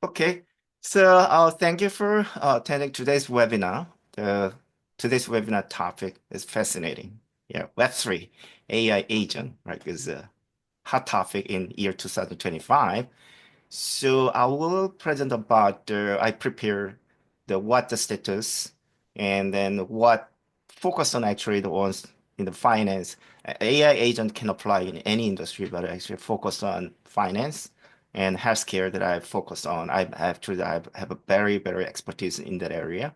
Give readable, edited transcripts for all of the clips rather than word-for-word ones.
Okay, so thank you for attending today's webinar. Today's webinar topic is fascinating. Yeah, Web3 AI agent, right, is a hot topic in year 2025. So I will present about I prepare the what the status and then what focus on actually the ones in the finance. AI agent can apply in any industry, but I actually focus on finance and healthcare that I focus on. I have a very expertise in that area.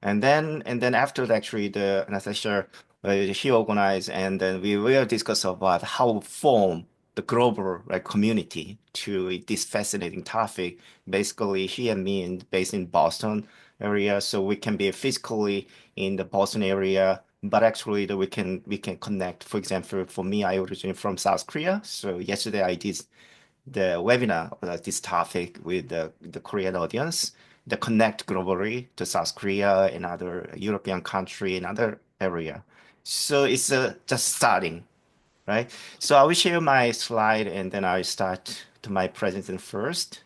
And then after that, actually the session he organized, and then we will discuss about how form the global like community to this fascinating topic. Basically, he and me based in Boston area, so we can be physically in the Boston area, but actually that we can connect. For example, for me, I originally from South Korea, so yesterday I did the webinar about this topic with the Korean audience that connect globally to South Korea and other European country and other area. So it's just starting, right? So I will share my slide and then I'll start to my presentation first.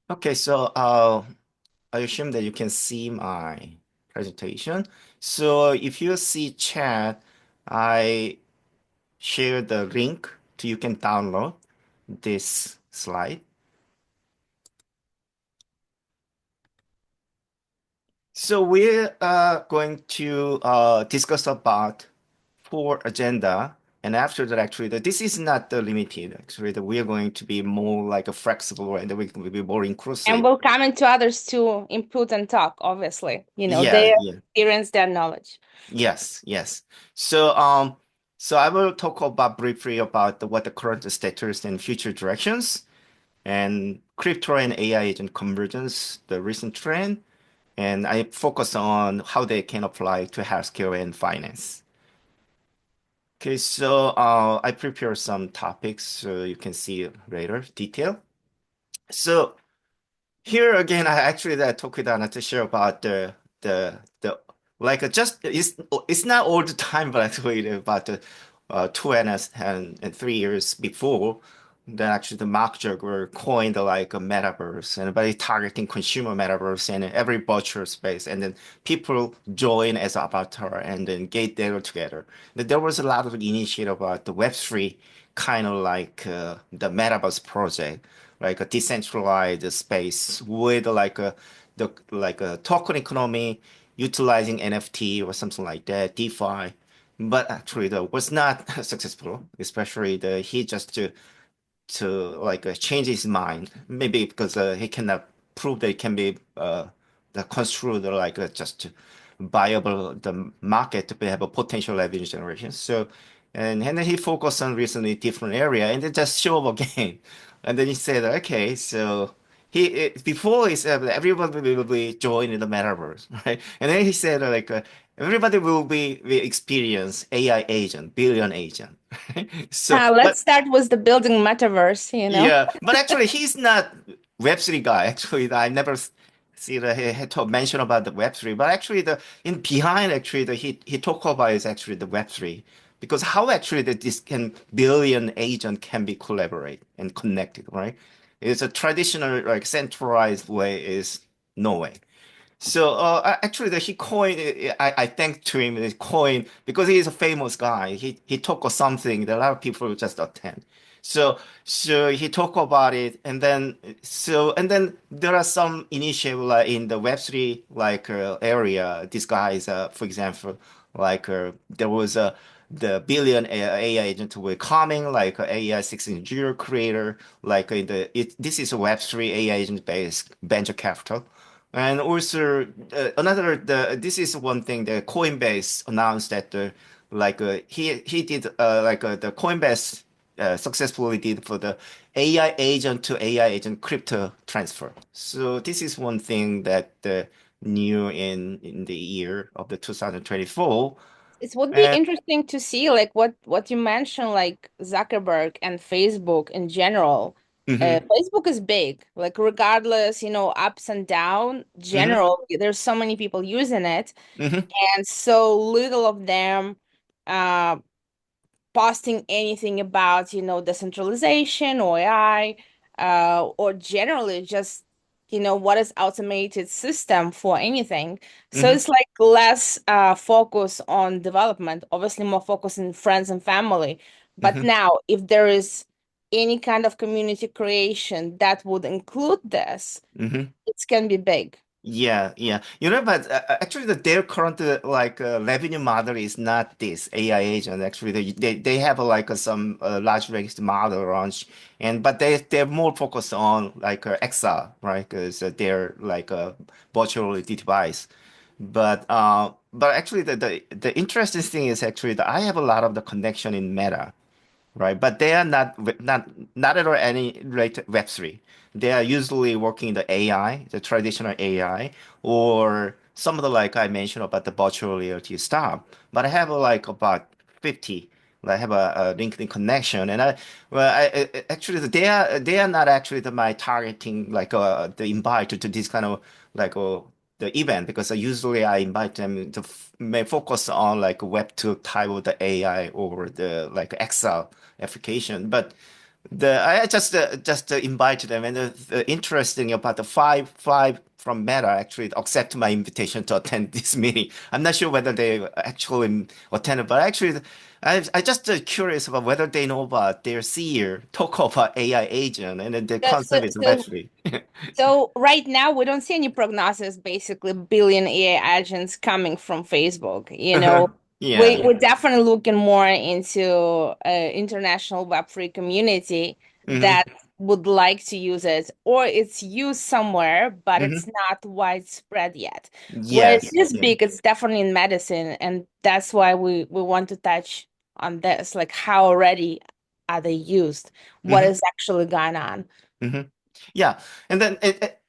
Okay, so I assume that you can see my presentation. So if you see chat, I share the link to you can download this slide. So we're going to discuss about four agenda, and after that, actually, this is not the limited. Actually, that we are going to be more like a flexible, and we can be more And inclusive. we'll come into others to input and talk, obviously. Yeah, Their yeah, experience, their knowledge. yes. So so I will talk about briefly about what the current status and future directions, and crypto and AI agent convergence, the recent trend, and I focus on how they can apply to healthcare and finance. Okay, so I prepare some topics so you can see later detail. So here again, I actually that talk with Anna to share about the like just it's not all the time, but actually about the 2 and 3 years before that actually the Mark Zuckerberg coined like a metaverse and by targeting consumer metaverse and every virtual space, and then people join as avatar and then get there together. There was a lot of initiative about the Web3 kind of like the metaverse project, like a decentralized space with like a token economy utilizing NFT or something like that, DeFi. But actually, that was not successful. Especially he just to like change his mind. Maybe because he cannot prove that it can be construed like just viable the market to have a potential revenue generation. So and then he focused on recently different area and then just show up again. And then he said, okay, so before he said that everybody will be joining the metaverse, right? And then he said everybody will experience AI agent, billion agent. So, Let's but start with the building metaverse. yeah, but actually, he's not Web3 guy. Actually, I never see that he had to mention about the Web3. But actually, the in behind actually the he talk about is actually the Web3 because how actually that this can billion agent can be collaborate and connected, right? It's a traditional like centralized way is no way. So actually, he coined. I thank to him. He coined because he's a famous guy. He talk of something that a lot of people just attend. So he talk about it, and then there are some initiative like in the Web3 like area. These guys, for example, like there was the billion AI agent were coming, like AI 6.0 creator, like this is a Web3 AI agent based venture capital. And also this is one thing that Coinbase announced that he did the Coinbase successfully did for the AI agent to AI agent crypto transfer. So this is one thing that new in the year of the 2024. It would be And interesting to see like what you mentioned, like Zuckerberg and Facebook in general. hmm Facebook is big, like regardless, ups and down, hmm general, there's so many people using it hmm and so little of them posting anything about, decentralization or AI, or generally just, what is automated system for anything. So Hmm. it's like less focus on development, obviously more focus in friends and family. But Hmm. now, if there is any kind of community creation that would include this, Hmm. it can be big. Yeah, yeah. But actually, their current revenue model is not this AI agent. Actually, they have some large language model launch, and but they're more focused on XR, right? Because they're like a virtual device. But actually, the interesting thing is actually that I have a lot of the connection in Meta, right? But they are not at all any related Web3. They are usually working in the AI, the traditional AI, or some of the like I mentioned about the virtual reality stuff. But I have about 50. I have a LinkedIn connection, and actually they are not actually my targeting the invite to this kind of like the event because usually I invite them to may focus on like Web2 type of the AI or the like Excel application. But I just invited them, and the interesting about the five from Meta actually accept my invitation to attend this meeting. I'm not sure whether they actually attended, but actually, I just curious about whether they know about their CEO talk about AI agent and then the So, so, concept is so Web3. So right now we don't see any prognosis, basically billion AI agents coming from Facebook. Yeah, We're yeah. definitely looking more into international Web3 community Hmm. that would like to use it, or it's used somewhere, but Hmm. it's not widespread yet. Where it Yes, is yeah. big, it's definitely in medicine, and that's why we want to touch on this, like how already are they used? What Hmm. is actually going on? Hmm. Yeah, and then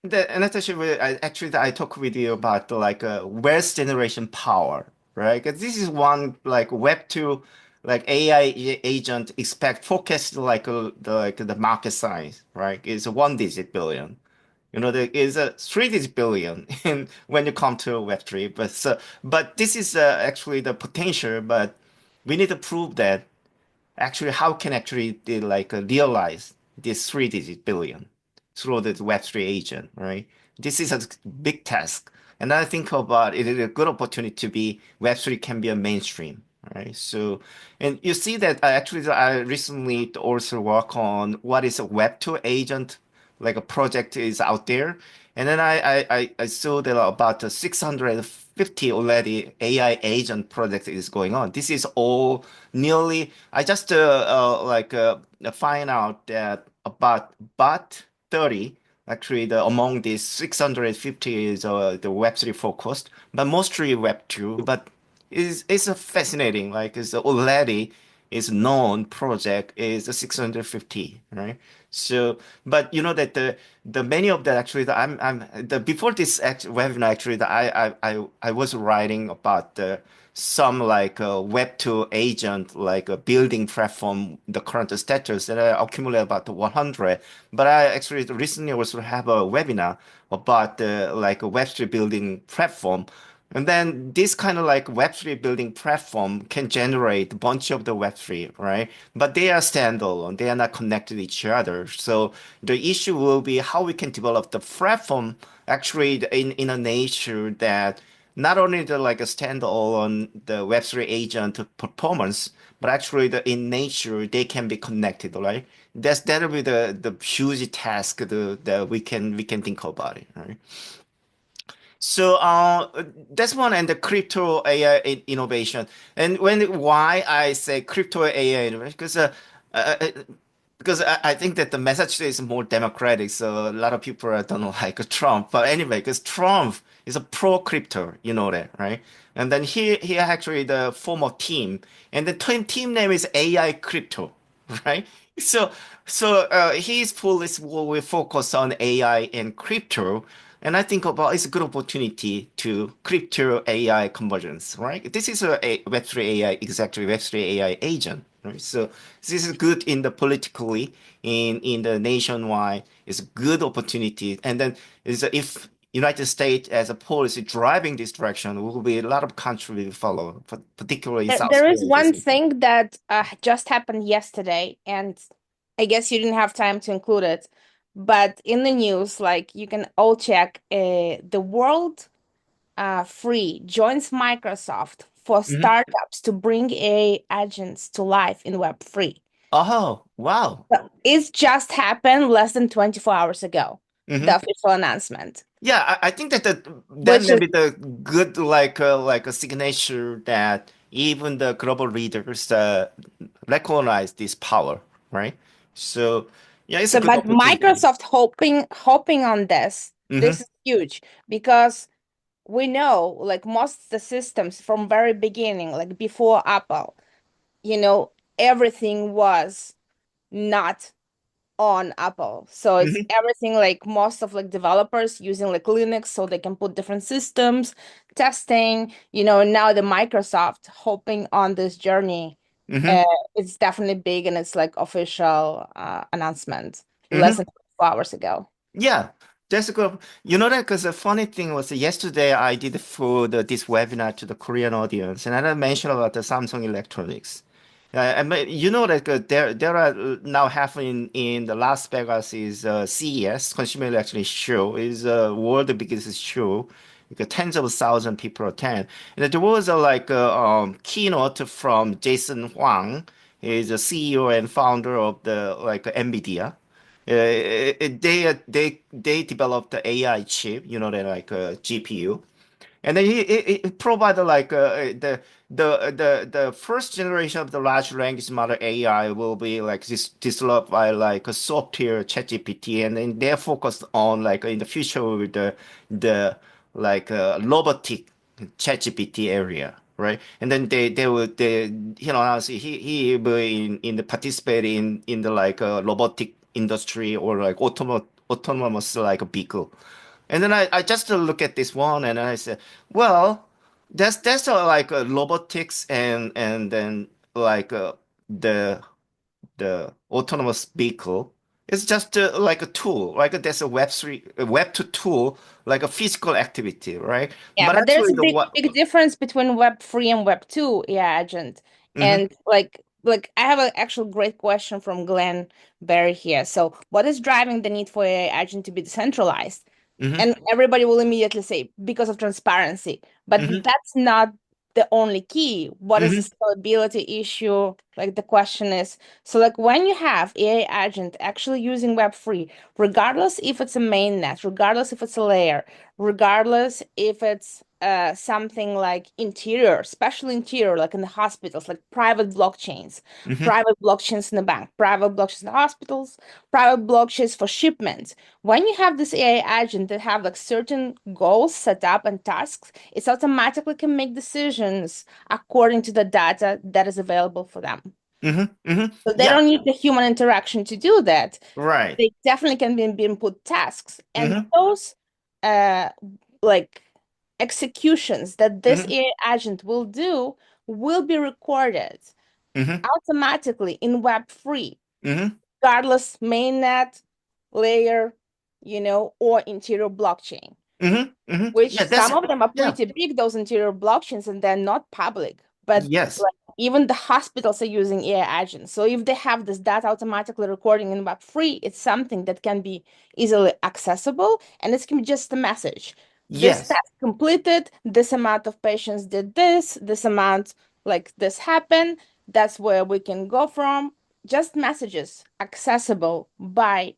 Natasha, I talk with you about West generation power, right? 'Cause this is one like Web2 like AI agent expect focused the market size, right? Is 1 digit billion. There is a 3 digit billion in when you come to Web3, but this is actually the potential, but we need to prove that actually how can actually they realize this 3 digit billion through the Web3 agent, right? This is a big task. And I think about it is a good opportunity to be Web3 can be a mainstream, right? So, and you see that I recently also work on what is a Web2 agent, like a project is out there. And then I saw that about 650 already AI agent project is going on. This is all nearly, I just find out that about 30 actually among these 650 is the Web3 focused, but mostly Web2. But it's a fascinating, like it's already is known project is 650, right? So, but you know that the many of that actually that I'm the before this webinar actually that I was writing about the some Web2 agent like a building platform the current status that I accumulate about 100. But I actually recently also have a webinar about the like a Web3 building platform. And then this kind of like Web3 building platform can generate a bunch of the Web3, right? But they are standalone. They are not connected to each other. So the issue will be how we can develop the platform actually in a nature that not only the like a standalone the Web3 agent performance, but actually in nature they can be connected, right? That'll be the huge task that we can think about it, right? So that's one and the crypto AI innovation. And why I say crypto AI innovation uh, uh, because I think that the message is more democratic. So a lot of people don't like Trump. But anyway, because Trump is a pro crypto, you know that, right? And then he actually the former team, and the team name is AI crypto, right? So his policy will focus on AI and crypto. And I think about it's a good opportunity to crypto AI convergence, right? This is a Web3 AI, exactly Web3 AI agent, right? So this is good in the politically in the nationwide. It's a good opportunity. And then is if United States as a policy driving this direction, will be a lot of countries will follow, particularly in South There is Korea. This one thing that just happened yesterday, and I guess you didn't have time to include it, but in the news, like you can all check, the world free joins Microsoft for hmm startups to bring AI agents to life in Web3. Oh, wow. So it's just happened less than 24 hours ago, the hmm official announcement, Yeah, I think that that which may is be the good like a signature that even the global leaders recognize this power, right? So yeah, it's a so, good but opportunity. Microsoft hoping on this. This hmm is huge because we know like most of the systems from very beginning, like before Apple, everything was not on Apple. So it's hmm everything like most of like developers using like Linux so they can put different systems, testing, now the Microsoft hopping on this journey. hmm Uh, it's definitely big and it's like official announcement less hmm than 24 hours ago. Yeah, that's a good. You know that because the funny thing was yesterday I did for this webinar to the Korean audience, and I mentioned about the Samsung Electronics. You know that there are now happening in the Las Vegas is CES Consumer Electronics Show is world biggest show. Like, tens of thousand people attend, and there was a keynote from Jason Huang. He's a CEO and founder of the like NVIDIA. They developed the AI chip, the like GPU, and then it provided like the first generation of the large language model AI will be like this developed by like a software ChatGPT, and then they're focused on like in the future with the robotic ChatGPT area. Right, and then they would honestly he will in the participate in the like robotic industry or like autonomous like a vehicle. And then I just look at this one and I said, well, that's like robotics and then like the the autonomous vehicle. It's just like a tool, like that's a Web3, a Web2 tool, like a physical activity, right? Yeah, But but there's actually a the big what? big difference between Web3 and Web2 AI agent. Mm-hmm, And like I have an actual great question from Glenn Barry here. So what is driving the need for AI agent to be decentralized? mm-hmm, And everybody will immediately say because of transparency. But mm-hmm, that's not the only key. What is the mm-hmm, scalability issue? Like the question is, so like when you have AI agent actually using Web3, regardless if it's a mainnet, regardless if it's a layer, regardless if it's something like interior, especially interior, like in the hospitals, like mm-hmm, private blockchains in the bank, private blockchains in the hospitals, private blockchains for shipments. When you have this AI agent that have like certain goals set up and tasks, it automatically can make decisions according to the data that is available for them. mm-hmm, mm-hmm. So they Yeah, don't need the human interaction to do that. right. They definitely can be input tasks. And Mm-hmm, those uh like executions that this mm-hmm, AI agent will do will be recorded mm-hmm, automatically in Web3, mm-hmm, regardless mainnet, layer, or interior blockchain, mm-hmm, mm-hmm. which Yeah, that's some of them are yeah, pretty big, those interior blockchains, and they're not public. But yes. like even the hospitals are using AI agents. So if they have this data automatically recording in Web3, it's something that can be easily accessible and it can be just a message. This Yes. task completed, this amount of patients did this amount like this happened. That's where we can go from. Just messages accessible by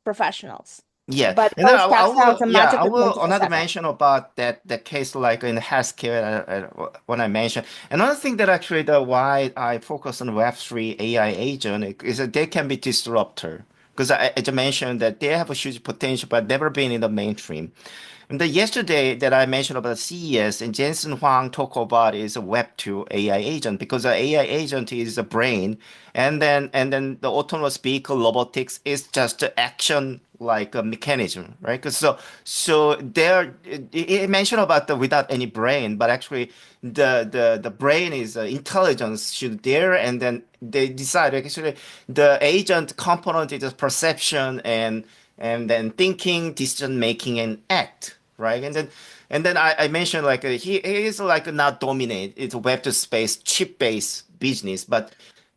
professionals. Yeah, But and then those I tasks are will, yeah, I automatically will another 24/7. mention about that case like in healthcare when I mentioned another thing that actually the why I focus on Web3 AI agent is that they can be disruptor because as I mentioned that they have a huge potential but never been in the mainstream. And the yesterday that I mentioned about CES and Jensen Huang talk about is a Web2 AI agent because the AI agent is a brain, and then the autonomous vehicle robotics is just the action like a mechanism, right? 'Cause so there it mentioned about the without any brain, but actually the brain is intelligence should there, and then they decide actually the agent component is perception and then thinking, decision making, and act. right? And then I mentioned like he is like not dominate. It's a Web2 space, chip-based business, but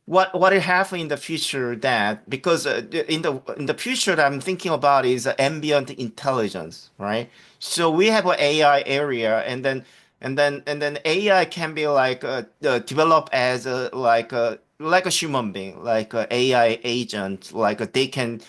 what it have in the future that because in the future that I'm thinking about is ambient intelligence, right? So we have an AI area, and then AI can be like developed as a human being, like a AI agent, like they can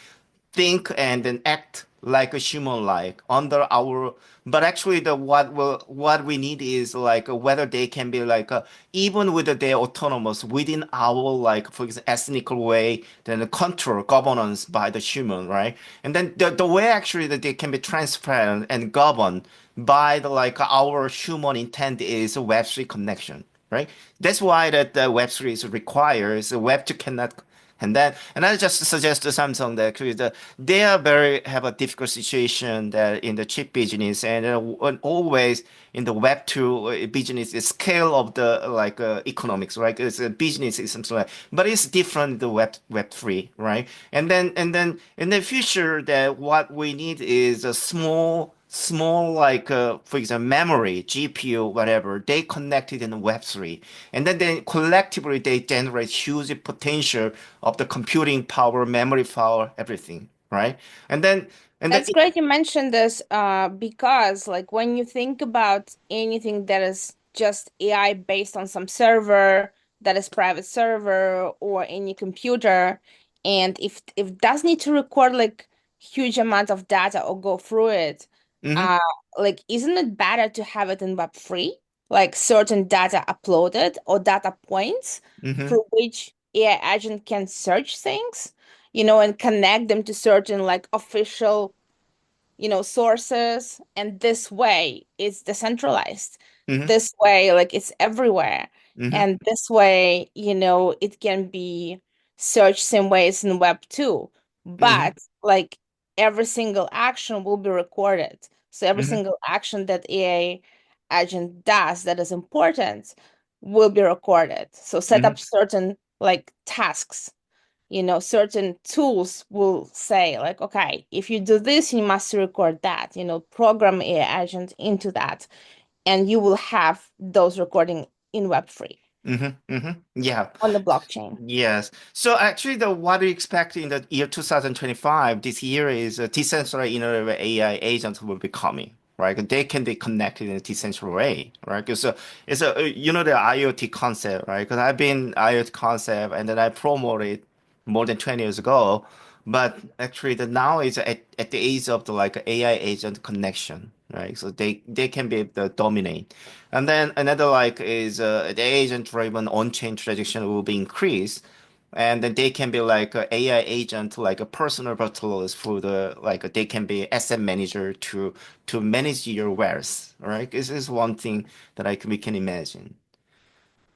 think and then act like a human like under our but actually the what we need is like whether they can be like even with their autonomous within our like for example ethnical way then the control governance by the human, right? And then the way actually that they can be transparent and governed by the like our human intent is a Web3 connection, right? That's why that the Web3 is requires Web2 cannot. And I just suggest to Samsung that actually they are very have a difficult situation that in the chip business and always in the Web2 business, the scale of the like economics, right? It's a business is something like, but it's different the Web3, right? And then in the future that what we need is a small like for example memory GPU whatever they connected in the Web3 and then collectively they generate huge potential of the computing power memory power everything, right? And then That's great you mentioned this, because like when you think about anything that is just AI based on some server that is private server or any computer, and if it does need to record like huge amount of data or go through it, mm-hmm, uh like isn't it better to have it in Web3? Like certain data uploaded or data points mm-hmm, through which AI agent can search things, and connect them to certain like official sources, and this way it's decentralized. mm-hmm, This way, like it's everywhere. mm-hmm, And this way, it can be searched same ways in Web 2. mm-hmm, But like every single action will be recorded. So every mm-hmm, single action that AI agent does that is important will be recorded. So set mm-hmm, up certain like tasks, certain tools will say like, okay, if you do this, you must record that, program AI agent into that, and you will have those recording in Web3 mm-hmm, mm-hmm. Yeah. on the blockchain. Yes. So actually, the what we expect in the year 2025, this year is a decentralized innovative AI agents will be coming, right? They can be connected in a decentralized way, right? Because the IoT concept, right? Because I've been IoT concept and then I promoted more than 20 years ago, but actually the now is at the age of the like AI agent connection, right? So they can be the dominate. And then another like is the agent-driven on-chain transaction will be increased, and then they can be like a AI agent, like a personal virtualist for the like they can be asset manager to manage your wealth, right? This is one thing that we can imagine.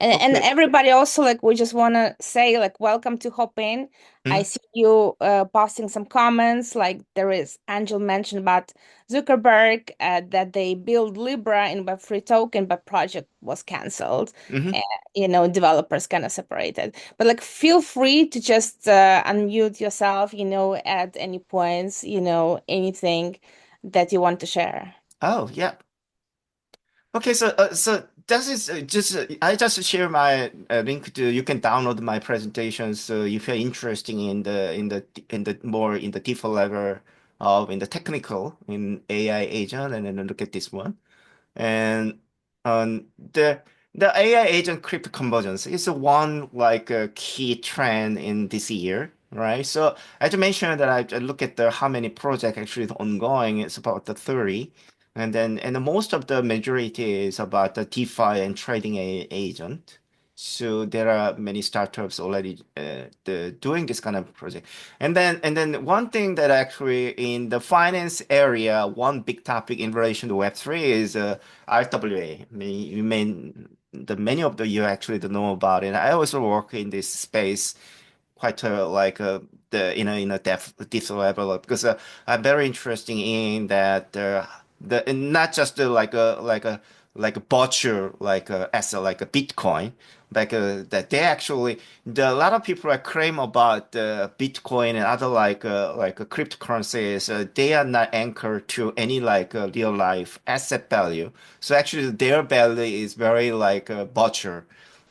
And Okay. everybody also, like, we just want to say like welcome to Hop In. I Mhm. see you posting some comments, like there is Angel mentioned about Zuckerberg, that they build Libra in Web3 token, but project was canceled. Mhm. And developers kind of separated, but like feel free to just unmute yourself, at any points, anything that you want to share. Oh, yeah. Okay, so that is just I just share my link to you can download my presentation. So if you're interested in the more in the deeper level of in the technical in AI agent, and then look at this one. And the AI agent crypto convergence is one like a key trend in this year, right? So as you mentioned that I look at the how many projects actually is ongoing. It's about the 30, and most of the majority is about the DeFi and trading agent. So there are many startups already doing this kind of project. And then one thing that actually in the finance area, one big topic in relation to Web3 is RWA. I mean, many of you actually don't know about it. I also work in this space quite like the in a depth level because I'm very interested in that the and not just like a butcher like a asset like a Bitcoin, that they actually a lot of people are claim about Bitcoin and other cryptocurrencies. They are not anchored to any real life asset value. So actually, their value is very like a butcher.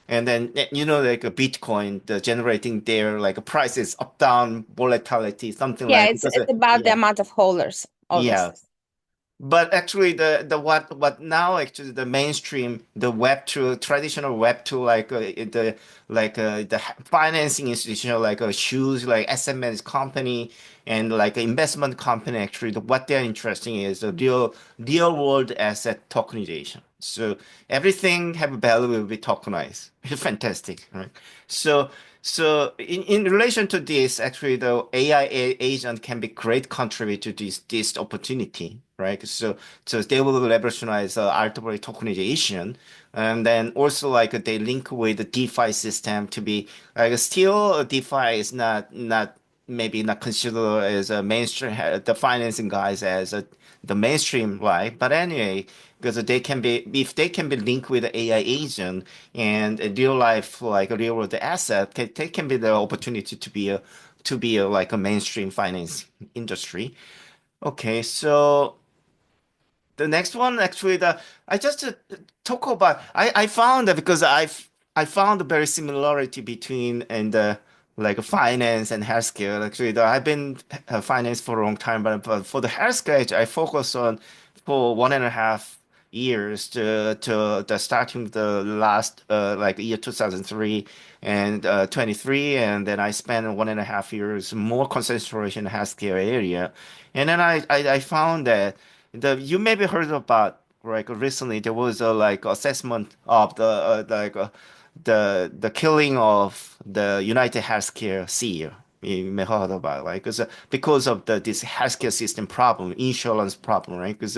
And then like a Bitcoin, the generating their like prices up down volatility, something Yeah, like it's because it's about the yeah, amount of holders, yeah. obviously. But actually, the what now actually the mainstream, the Web2 traditional Web2 the financing institution like a shoes like asset management company and like an investment company actually what they're interested in is the real world asset tokenization. So everything have a value will be tokenized. It's fantastic, right? So in relation to this, actually, the AI agent can be great contributor to this opportunity, right? So they will revolutionize ultimately tokenization, and then also like they link with the DeFi system to be like still DeFi is not maybe not considered as a mainstream the financing guys as the mainstream right, but anyway, because they can be if they can be linked with the AI agent and a real life like a real world asset, they can be the opportunity to be a, like a mainstream finance industry. Okay, so the next one, actually, the I just talk about. I found that because I found a very similarity between and like finance and healthcare. Actually, I've been finance for a long time, but for the healthcare, I focus on for 1.5 years to the starting the last like year 2003 and 23, and then I spent 1.5 years more concentration in healthcare area, and then I found that. You maybe heard about like recently there was a like assessment of the killing of the United Healthcare CEO. You may heard about like because of this healthcare system problem, insurance problem, right? Because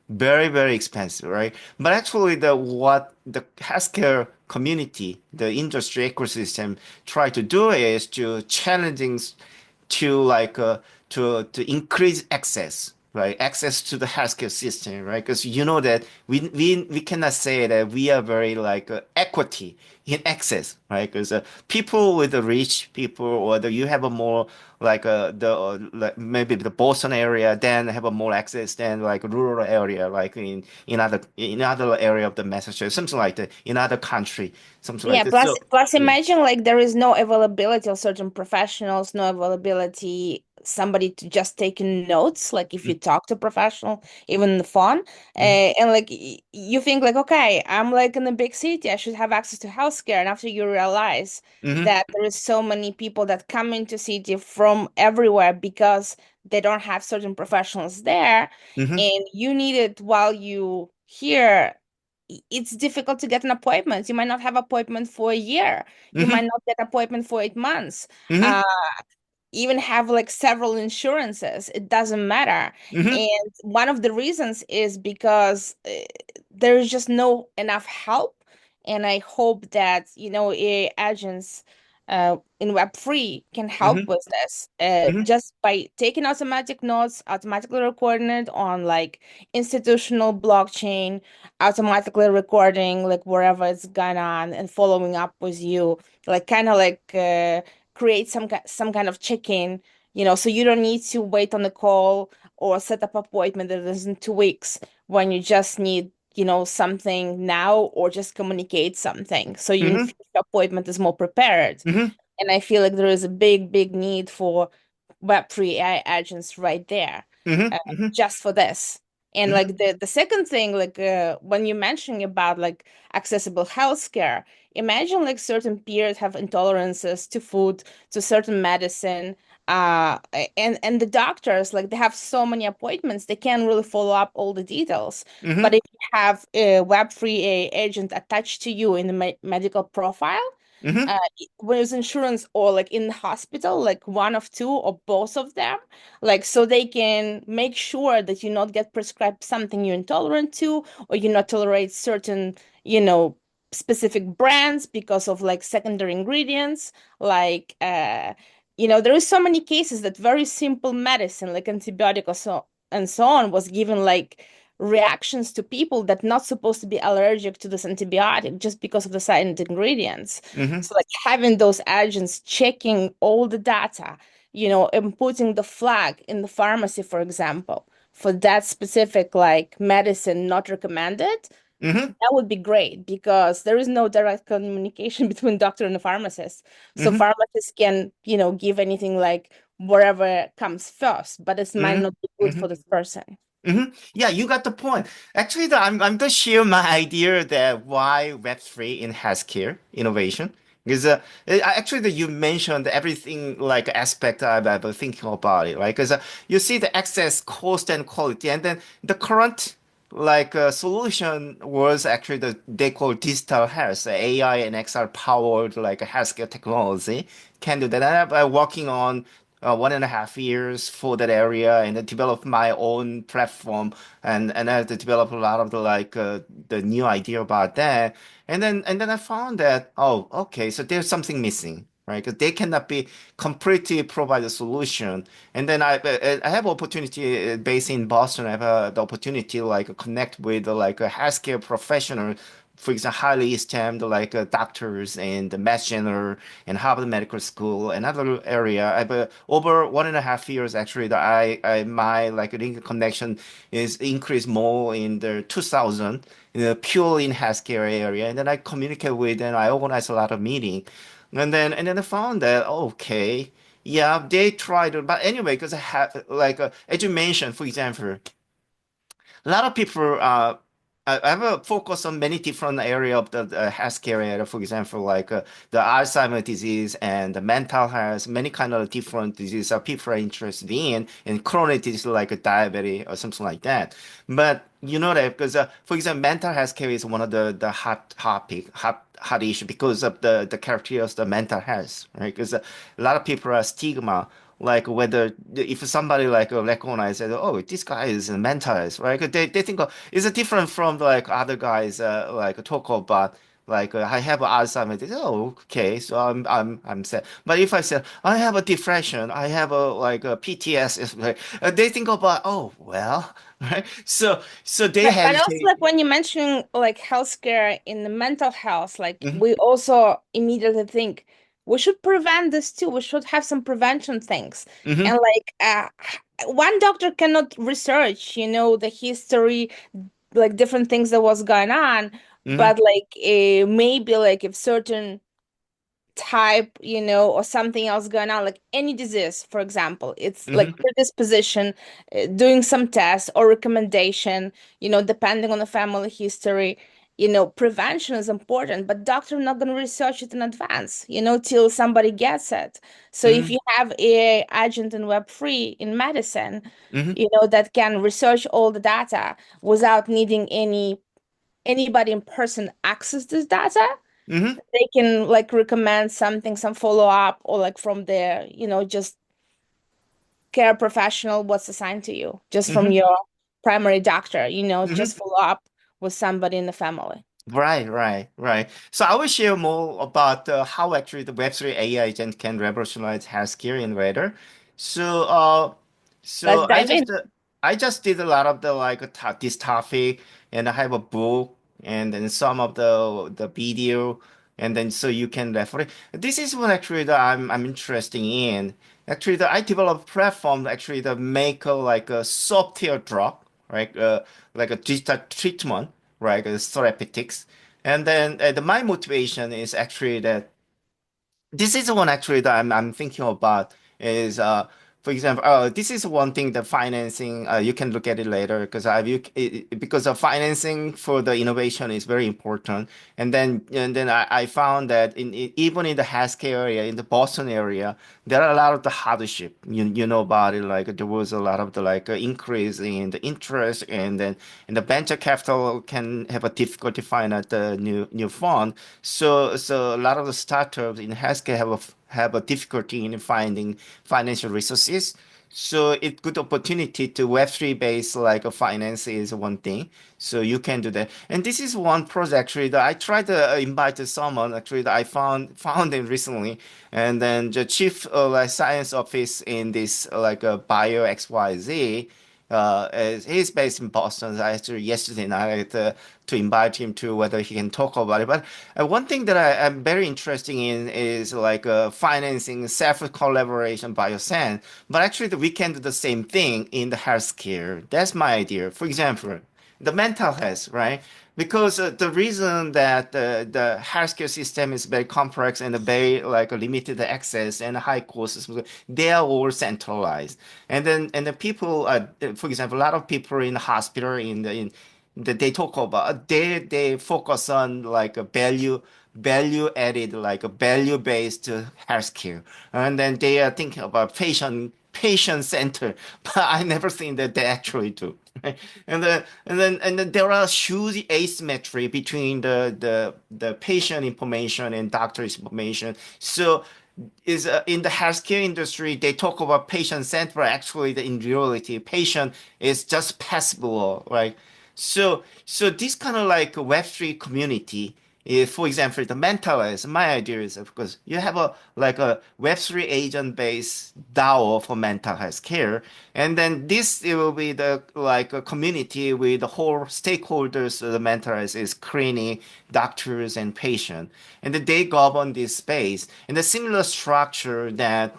very expensive, right? But actually, the what the healthcare community, the industry ecosystem try to do is to challenging to to increase access, right? Access to the healthcare system, right? Because you know that we cannot say that we are very equity in access, right? Because people with the rich people, or you have a more like maybe the Boston area, then have a more access than like rural area, like in other area of the Massachusetts, something like that, in other country, something like Yeah, that. So plus yeah. imagine like there is no availability of certain professionals, no availability somebody to just take notes, like if you talk to professional, even on the phone, Mm-hmm. and like you think like, okay, I'm like in a big city, I should have access to healthcare, and after you realize Mm-hmm. that there is so many people that come into city from everywhere because they don't have certain professionals there, Mm-hmm. and you need it while you here it's difficult to get an appointment. You might not have appointment for a year. You Mm-hmm. might not get appointment for 8 months. Mm-hmm. Uh, even have like several insurances. It doesn't matter. Mm-hmm. And one of the reasons is because there is just no enough help. And I hope that, AI agents in Web3 can help Mm-hmm. with this Mm-hmm. just by taking automatic notes, automatically recording it on like institutional blockchain, automatically recording like wherever it's gone on and following up with you, like kind of like create some kind of check-in, so you don't need to wait on the call or set up appointment that is in 2 weeks when you just need, something now or just communicate something. So your Mm-hmm. future appointment is more prepared. Mm-hmm. And I feel like there is a big need for Web3 AI agents right there, uh, Mm-hmm. just for this. And Mm-hmm. like the second thing, like when you're mentioning about like accessible healthcare, imagine like certain peers have intolerances to food, to certain medicine, and the doctors like they have so many appointments they can't really follow up all the details. But Mm-hmm. if you have a Web3 AI agent attached to you in the medical profile, Mm-hmm. uh, with insurance or like in the hospital, like one of two or both of them, like so they can make sure that you not get prescribed something you're intolerant to, or you not tolerate certain, specific brands because of like secondary ingredients, like there is so many cases that very simple medicine like antibiotic or so and so on was given like reactions to people that not supposed to be allergic to this antibiotic just because of the silent ingredients. Mm-hmm. So like having those agents checking all the data, and putting the flag in the pharmacy, for example, for that specific like medicine not recommended, Mm-hmm. that would be great because there is no direct communication between doctor and the pharmacist. So Mm-hmm. pharmacists can, give anything like whatever comes first, but it might Mm-hmm. not be good Mm-hmm. for this person. Yeah, you got the point. Actually, I'm gonna share my idea that why Web3 in healthcare innovation. Because actually, you mentioned everything like aspect I've been thinking about it, right? Because you see the access, cost, and quality, and then the current solution was actually they call digital health, AI and XR powered like healthcare technology can do that. And I've been working on 1.5 years for that area and then develop my own platform and I had to develop a lot of the new idea about that and then I found that okay, so there's something missing, right? Because they cannot be completely provide a solution. And then I have opportunity based in Boston. I have the opportunity to like connect with like a healthcare professional, for example, highly esteemed doctors and the Mass General and Harvard Medical School, another area. I've over 1.5 years actually that I my like link connection is increased more in the 2000 purely in healthcare area, and then I communicate with and I organize a lot of meeting, and then I found that okay, yeah, they tried, but anyway, because I have as you mentioned, for example a lot of people I have a focus on many different area of the healthcare area, for example, the Alzheimer's disease and the mental health, many kind of different diseases that people are interested in, and chronic disease like a diabetes or something like that. But you know that because, for example, mental health care is one of the hot topic, hot issue because of the characteristics of the mental health, right? Because a lot of people are stigma like whether if somebody like recognize that this guy is a mentalist, right? 'Cause they think it's different from like other guys like talk about I have Alzheimer's. They say, oh, okay, so I'm sad. But if I say I have a depression, I have a PTS, it's like, they think about well, right? So they But also hesitate. like when you mention like healthcare in the mental health, like Hmm. we also immediately think we should prevent this too. We should have some prevention things. Hmm. And like one doctor cannot research, the history, like different things that was going on, Hmm. but like maybe like if certain type, or something else going on, like any disease, for example, it's like Hmm. predisposition, doing some tests or recommendation, depending on the family history. Prevention is important, but doctor not going to research it in advance, till somebody gets it. So if Hmm. you have a agent in Web3 in medicine, Hmm. that can research all the data without needing anybody in person access this data, Hmm. they can like recommend something, some follow up, or like from their, just care professional what's assigned to you, just from Hmm. your primary doctor, Hmm. just follow up with somebody in the family. Right, right, right. So I will share more about how actually the Web3 AI agent can revolutionize healthcare in weather. So, Let's so dive in. I just did a lot of the this topic, and I have a book, and then some of the video, and then so you can refer it. This is what actually that I'm interested in. Actually, I developed a platform actually that make a software drug, right? Like a digital treatment, right? Therapeutics. And then my motivation is actually that this is one actually that I'm thinking about is for example this is one thing that financing you can look at it later because because of financing for the innovation is very important and then I found that even in the healthcare area in the Boston area there are a lot of the hardship you know about it like there was a lot of the increase in the interest and the venture capital can have a difficulty find out the new fund so a lot of the startups in healthcare have a difficulty in finding financial resources. So it's good opportunity to Web3 based like a finance is one thing. So you can do that. And this is one project actually that I tried to invite someone actually that I found him recently. And then the chief science office in this Bio XYZ he's based in Boston. I actually yesterday night to invite him to whether he can talk about it. But one thing that I'm very interested in is like financing self-collaboration by yourself. But actually, we can do the same thing in the healthcare. That's my idea. For example, the mental health, right? Because the reason that the healthcare system is very complex and very like limited access and high costs, they are all centralized. And the people, for example, a lot of people in the hospital in that they talk about they focus on like a value added like a value based healthcare, and then they are thinking about patient center, but I never seen that they actually do. Right? And then there are huge asymmetry between the patient information and doctor's information. So is in the healthcare industry, they talk about patient centered. Actually, in reality, patient is just passable, right? So this kind of like Web3 community, if, for example, the mental health, my idea is, of course, you have a like a Web3 agent-based DAO for mental health care, and then this it will be the like a community with the whole stakeholders of the mental health is clinic, doctors, and patient, and then they govern this space. And the similar structure that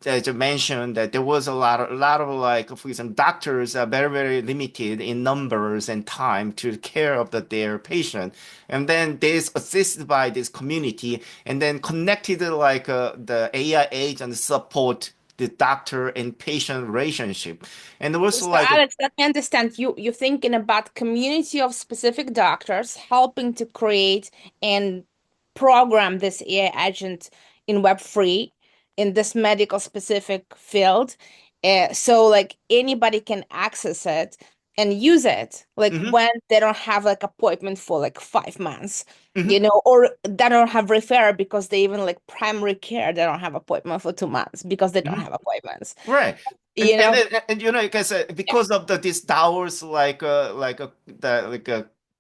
you mentioned that there was a lot of like for example doctors are very limited in numbers and time to care of their patient, and then this assisted by this community and then connected like the AI agent support the doctor and patient relationship, and also So like Alex, let me understand. You're thinking about community of specific doctors helping to create and program this AI agent in Web3 in this medical specific field. So like anybody can access it and use it like hmm when they don't have like appointment for like 5 months, hmm or they don't have referral because they even like primary care, they don't have appointment for 2 months because they don't hmm have appointments. Right. And You and know, then and you know because of these towers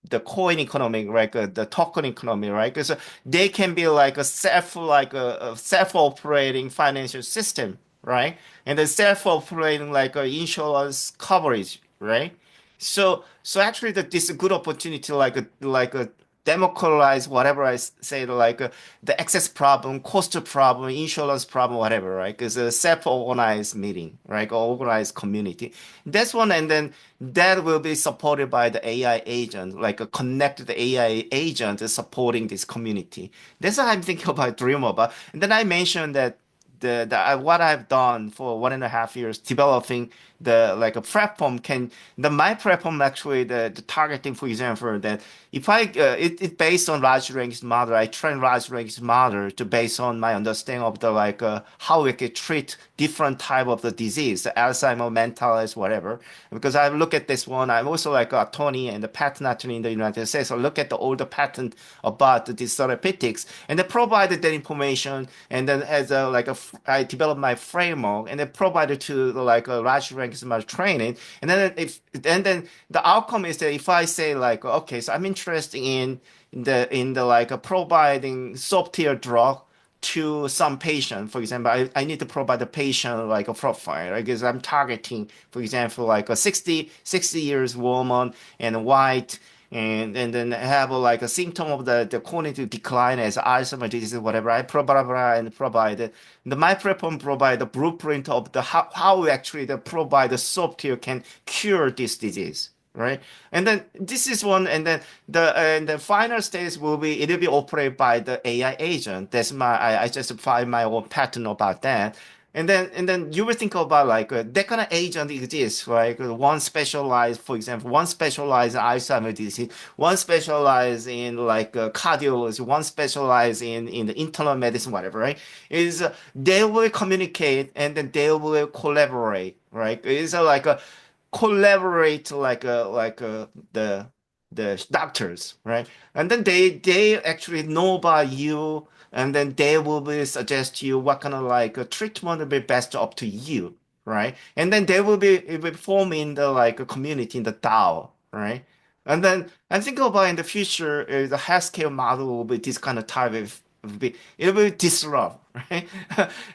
the coin economy, right, the token economy, right, because they can be like a self-operating financial system, right, and the self-operating like insurance coverage, right. So actually this is a good opportunity like a democratize whatever say like the access problem, cost problem, insurance problem, whatever, right? Because a self-organized meeting, right? Or organized community. That's one, and then that will be supported by the AI agent, like a connected AI agent is supporting this community. That's what I'm thinking about Dream about. And then I mentioned that what I've done for 1.5 years developing the like a platform can my platform actually the targeting, for example, that if it based on large language model. I train large language model to based on my understanding of the like how we can treat different type of the disease, Alzheimer, mental health, whatever. Because I look at this one, I'm also like an attorney and a patent attorney in the United States. So look at all the patent about these therapeutics, and they provided that information, and then as a like a I developed my framework, and then provided to the, like a large language model training, and then the outcome is that if I say like, okay, so I'm interested in the like providing software drug to some patient. For example, I need to provide the patient like a profile, right? Because I'm targeting, for example, like a 60 years woman and white, and then have like a symptom of the cognitive decline as Alzheimer's disease, whatever. I provide and provide my platform provide the blueprint of the how we actually provide the software can cure this disease, right? And then this is one, and then the final stage will be it'll be operated by the AI agent. That's I just find my own pattern about that. And then you will think about like that kind of agent exists, right? One specialized, for example, one specialized in Alzheimer's disease, one specialized in like cardiology, one specialized in the internal medicine, whatever, right? Is they will communicate and then they will collaborate, right? It's like a collaborate like the doctors, right? And then they actually know about you, and then they will be suggest you what kind of like a treatment will be best up to you, right? And then they will be forming the like a community in the DAO, right? And then I think about in the future, the healthcare model will be this kind of type of it will disrupt, right?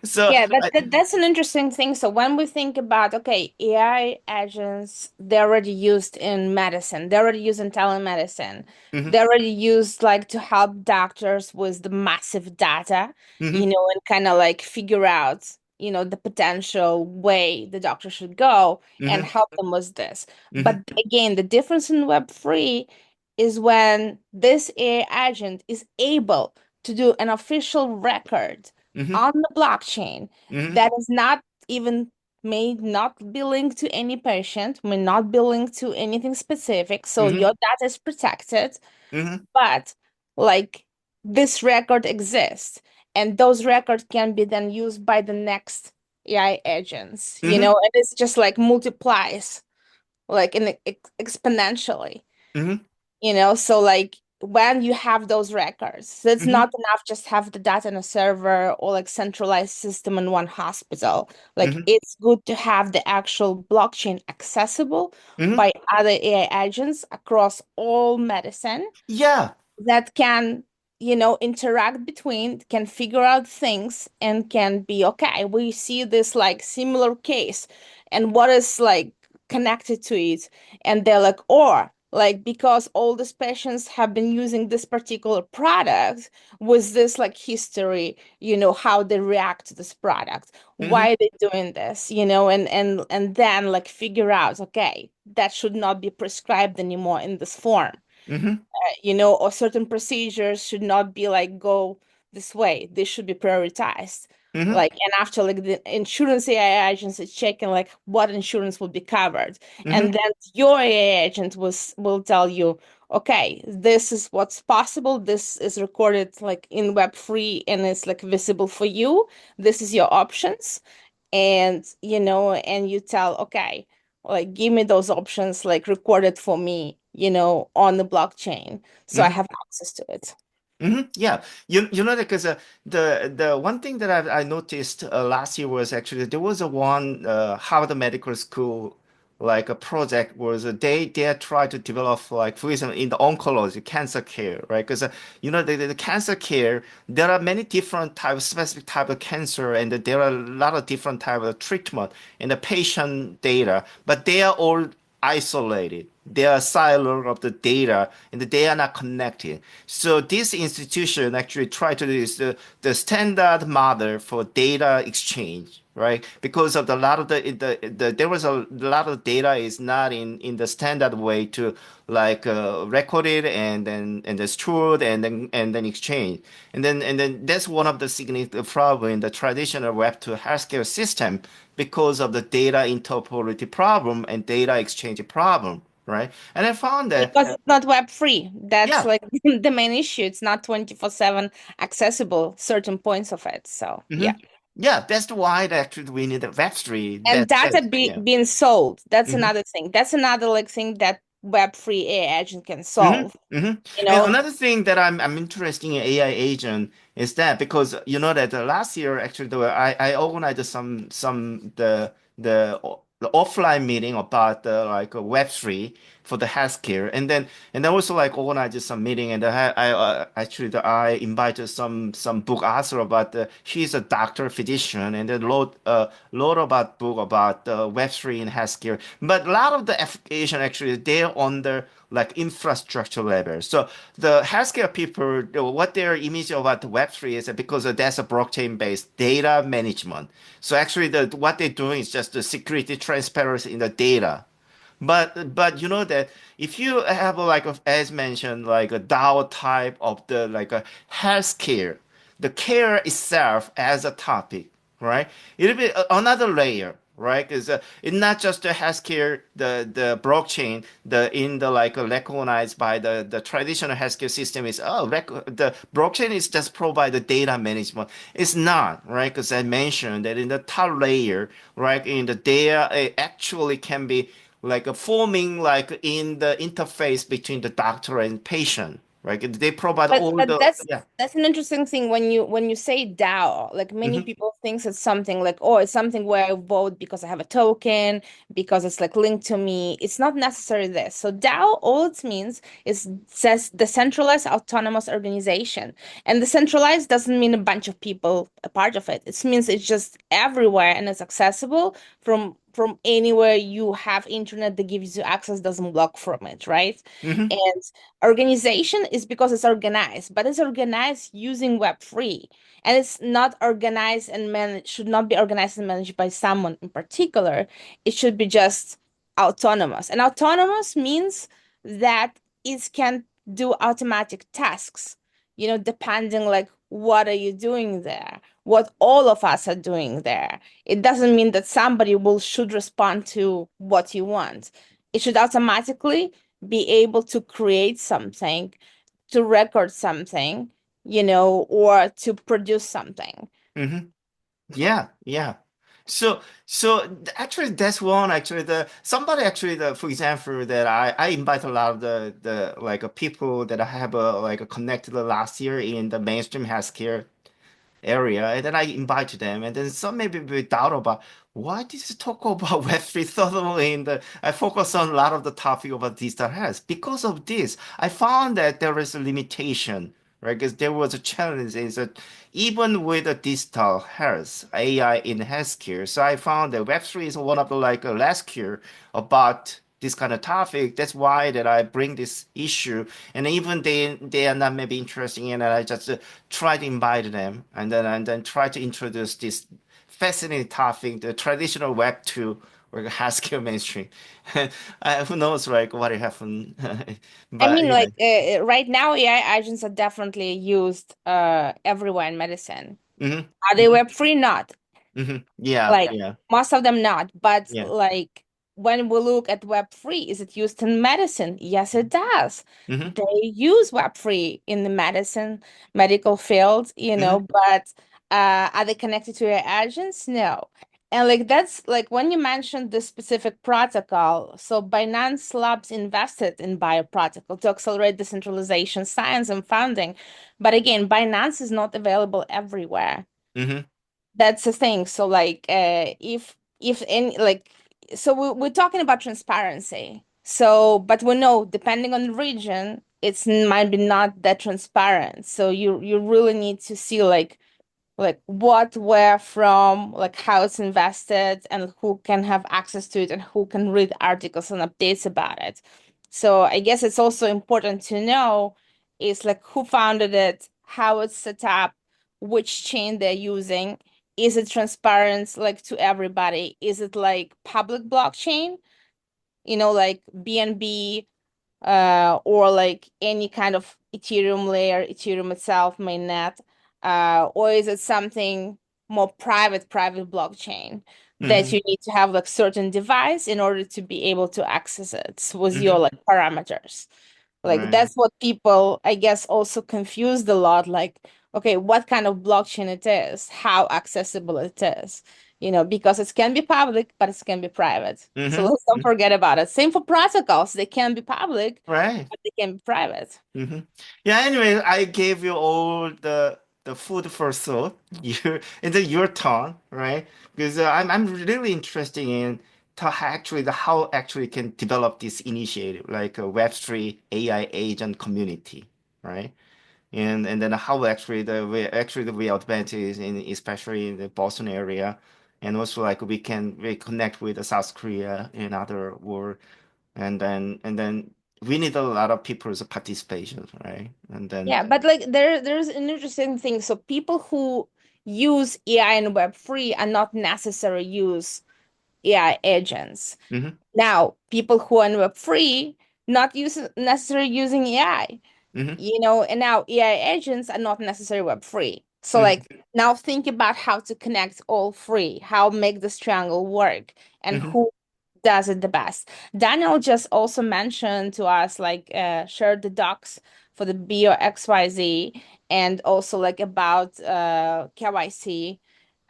So Yeah, that's an interesting thing. So when we think about, okay, AI agents, they're already used in medicine, they're already used in telemedicine, mhm, they're already used like to help doctors with the massive data, mhm, and kind of like figure out, the potential way the doctor should go and mhm, help them with this. But mhm, again, the difference in Web3 is when this AI agent is able to do an official record mhm, on the blockchain mhm, that is not even may not be linked to any patient, may not be linked to anything specific. So mhm, your data is protected, mhm, but like this record exists, and those records can be then used by the next AI agents, mhm, and it's just like multiplies like in exponentially. mhm, So like when you have those records, it's mhm, not enough just have the data in a server or like centralized system in one hospital. Like mhm, it's good to have the actual blockchain accessible mhm. by other AI agents across all medicine Yeah. that can, interact between, can figure out things and can be okay. We see this like similar case and what is like connected to it. And they're like, or like because all these patients have been using this particular product with this like history, how they react to this product, Mhm, why are they doing this, and then like figure out, okay, that should not be prescribed anymore in this form, mhm, or certain procedures should not be like go this way. They should be prioritized. mhm, Like, and after like the insurance AI agents is checking like what insurance will be covered. mhm, And then your AI agent will tell you, okay, this is what's possible. This is recorded like in Web3 and it's like visible for you. This is your options. And and you tell, okay, like give me those options like recorded for me, on the blockchain so I mhm. have access to it. Yeah, you know that because the one thing that I noticed last year was actually there was a one Harvard Medical School like a project was they are trying to develop like for example in the oncology cancer care, right? Because the cancer care there are many different types specific type of cancer and there are a lot of different type of treatment in the patient data, but they are all isolated. They are silos of the data and they are not connected. So this institution actually tried to do is the standard model for data exchange, right? Because of the lot of there was a lot of data is not in the standard way to like record it and then stored and then exchange. And then that's one of the significant problem in the traditional Web2 healthcare system because of the data interoperability problem and data exchange problem, right? And I found that, Because it's not Web3. That's yeah, like the main issue. It's not 24/7 accessible, certain points of it. So hmm yeah. yeah, that's why actually we need a Web3 And data yeah. being sold, that's hmm another thing. That's another like thing that Web3 AI agent can hmm solve. hmm You And know, another thing that I'm interested in AI agent is that because you know that last year actually I organized the offline meeting about like Web3 for the healthcare and then also like organized some meeting and actually I invited some book author about she's a doctor physician and then lot about book about Web3 in healthcare but a lot of the application actually they're on the like infrastructure level. So the healthcare people, what their image about the Web3 is that because that's a blockchain-based data management. So actually, what they're doing is just the security transparency in the data. But you know that if you have as mentioned like a DAO type of the like a healthcare, the care itself as a topic, right? It'll be another layer, right? Because it's not just the healthcare, the blockchain, the in the like recognized by the traditional healthcare system is the blockchain is just provide the data management. It's not, right? Because I mentioned that in the top layer, right, in the data it actually can be like forming like in the interface between the doctor and patient right? They provide But all but the that's yeah. that's an interesting thing when you say DAO, like many Hmm. people thinks it's something like, oh, it's something where I vote because I have a token, because it's like linked to me. It's not necessarily this. So DAO, all it means is says decentralized autonomous organization. And decentralized doesn't mean a bunch of people a part of it. It means it's just everywhere and it's accessible from anywhere you have internet that gives you access, doesn't block from it, right? Hmm. And organization is because it's organized, but it's organized using Web3. And it's not organized and managed, should not be organized and managed by someone in particular. It should be just autonomous. And autonomous means that it can do automatic tasks, depending like what are you doing there, what all of us are doing there. It doesn't mean that somebody will should respond to what you want. It should automatically be able to create something, to record something, or to produce something. Hmm. Yeah, yeah. Actually, that's one. Actually, the somebody actually the for example that I invite a lot of the like people that I have like connected last year in the mainstream healthcare area, and then I invite them, and then some maybe we doubt about why did you talk about Web3 suddenly in the I focus on a lot of the topic about digital health. Because of this, I found that there is a limitation, right? Because there was a challenge is that even with the digital health, AI in healthcare, so I found that Web3 is one of the like less cure about this kind of topic. That's why that I bring this issue, and even they are not maybe interested in it. I just try to invite them, and then try to introduce this fascinating topic, the traditional Web 2 or Haskell mainstream. Who knows, like what will happen? I But mean, yeah. like right now, AI agents are definitely used everywhere in medicine. Hmm. Are they Web3? Not. Hmm. Yeah, Like yeah. most of them not, but Yeah. like when we look at Web3, is it used in medicine? Yes, it does. Hmm. They use Web3 in the medical field, Hmm. but are they connected to your agents? No. And like that's like when you mentioned this specific protocol, so Binance Labs invested in Bio Protocol to accelerate decentralization, science, and funding. But again, Binance is not available everywhere. Hmm. That's the thing. So like if any like so we're talking about transparency. So but we know depending on the region, it's might be not that transparent. So you really need to see like what, where from, like how it's invested, and who can have access to it, and who can read articles and updates about it. So I guess it's also important to know is like who founded it, how it's set up, which chain they're using. Is it transparent like to everybody? Is it like public blockchain, like BNB, or like any kind of Ethereum layer, Ethereum itself, mainnet, or is it something more private blockchain that Hmm. you need to have like certain device in order to be able to access it with your Hmm. like parameters? Like Right. that's what people, I guess, also confused a lot. Like, okay, what kind of blockchain it is, how accessible it is, because it can be public, but it can be private. So Hmm. let's don't forget about it. Same for protocols. They can be public, Right. but they can be private. Hmm. Yeah, anyway, I gave you all the food for thought. It's your turn, right? Because I'm really interested in to actually how actually can develop this initiative like a Web3 AI agent community, right? And then how actually the way advantage in especially in the Boston area, and also like we connect with the South Korea and other world, and then we need a lot of people's participation, right? And then Yeah, but like there's an interesting thing. So people who use AI and Web3 are not necessarily use AI agents. hmm. Now, people who are in Web3 not use necessarily using AI. Hmm. And now AI agents are not necessarily Web3. So like Hmm. now think about how to connect all three, how make this triangle work, and Hmm. who does it the best. Daniel just also mentioned to us like shared the docs for the BOXYZ, and also like about KYC.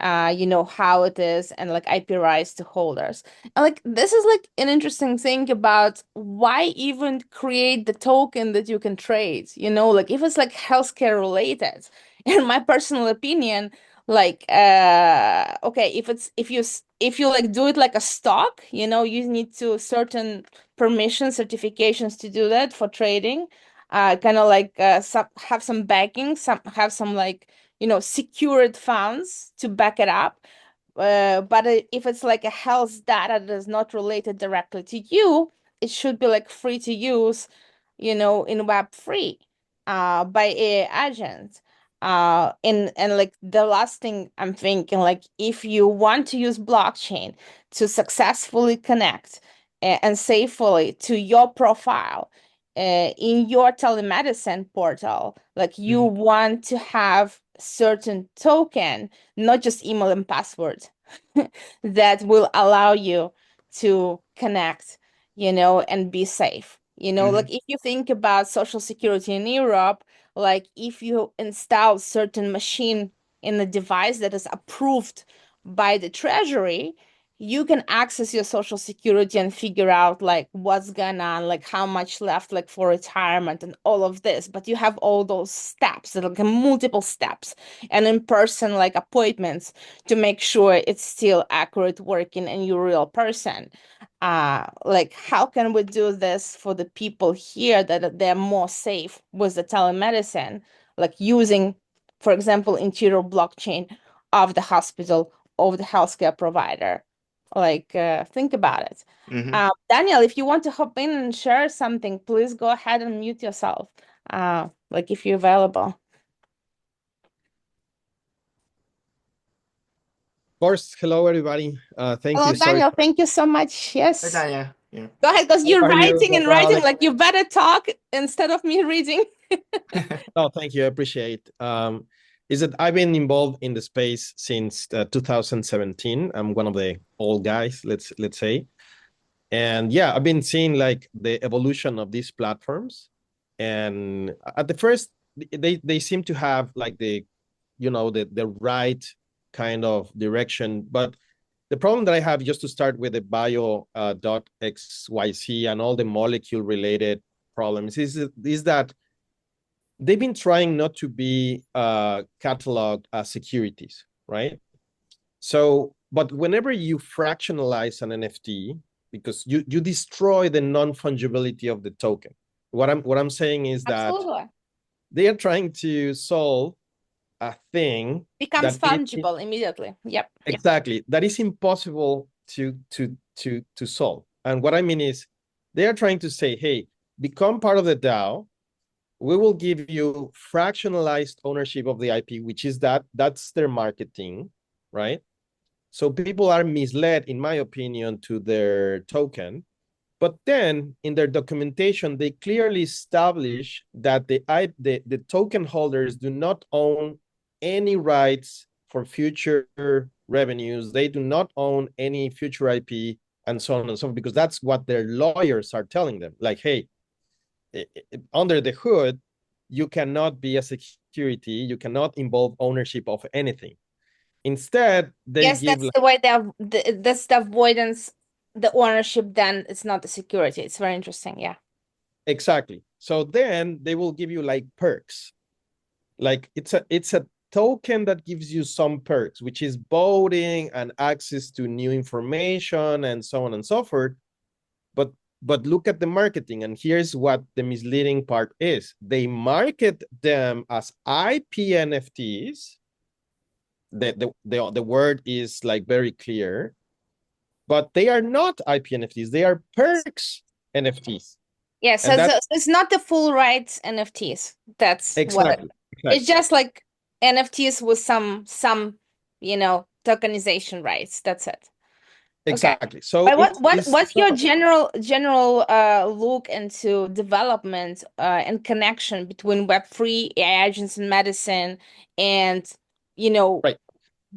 how it is, and like IP rights to holders. And like this is like an interesting thing about why even create the token that you can trade, like if it's like healthcare related. In my personal opinion, like okay, if you like do it like a stock, you need to certain permission certifications to do that for trading. Kind of like have some backing, have some like secured funds to back it up. But if it's like a health data that is not related directly to you, it should be like free to use, in Web3, by AI agents. And like the last thing I'm thinking, like if you want to use blockchain to successfully connect and safely to your profile in your telemedicine portal, like you Mhm. want to have certain token, not just email and password, that will allow you to connect, and be safe. Like Mhm. if you think about social security in Europe, like if you install certain machine in a device that is approved by the treasury, you can access your social security and figure out like what's going on, like how much left like for retirement and all of this. But you have all those steps, like multiple steps, and in person like appointments to make sure it's still accurate working and you're a real person. Like how can we do this for the people here that they're more safe with the telemedicine, like using, for example, interior blockchain of the hospital, of the healthcare provider? Like, think about it. Mhm. Daniel, if you want to hop in and share something, please go ahead and mute yourself. Like if you're available. Of course, hello everybody. Thank Hello, you. Sorry. Daniel. Thank you so much. Hi, Yes. Tanya. Yeah. Go ahead, because How you're are you? writing and Hello, writing. Alex. Like you better talk instead of me reading. No, thank you. I appreciate. Is that I've been involved in the space since 2017. I'm one of the old guys, let's say. And yeah, I've been seeing like the evolution of these platforms. And at the first, they seem to have like the right kind of direction, but the problem that I have, just to start with the bio dot XYZ and all the molecule related problems, is that they've been trying not to be cataloged as securities, right? So, but whenever you fractionalize an NFT, because you destroy the non-fungibility of the token. What I'm saying is that Absolutely. they are trying to solve a thing Becomes that is fungible immediately. Yep. Yep. exactly that is impossible to solve. And what I mean is they are trying to say, hey, become part of the DAO. We will give you fractionalized ownership of the IP, which is that's their marketing, right? So people are misled, in my opinion, to their token. But then in their documentation, they clearly establish that the token holders do not own any rights for future revenues. They do not own any future IP and so on and so forth, because that's what their lawyers are telling them. Like, hey, under the hood, you cannot be a security. You cannot involve ownership of anything. Instead, they Yes, give that's like, the way that's the avoidance, the ownership, then it's not the security. It's very interesting. Yeah. exactly. So then they will give you like perks. Like it's a token that gives you some perks, which is voting and access to new information and so on and so forth. But but look at the marketing, and here's what the misleading part is. They market them as IP NFTs. The word is like very clear, but they are not IP NFTs. They are perks NFTs. Yeah, And so it's not the full rights NFTs. That's what exactly, it's exactly, just like NFTs with some, tokenization rights. That's it. Okay. exactly. So But what it's what it's what's your not general look into development and connection between Web3, AI agents in medicine, and you know right,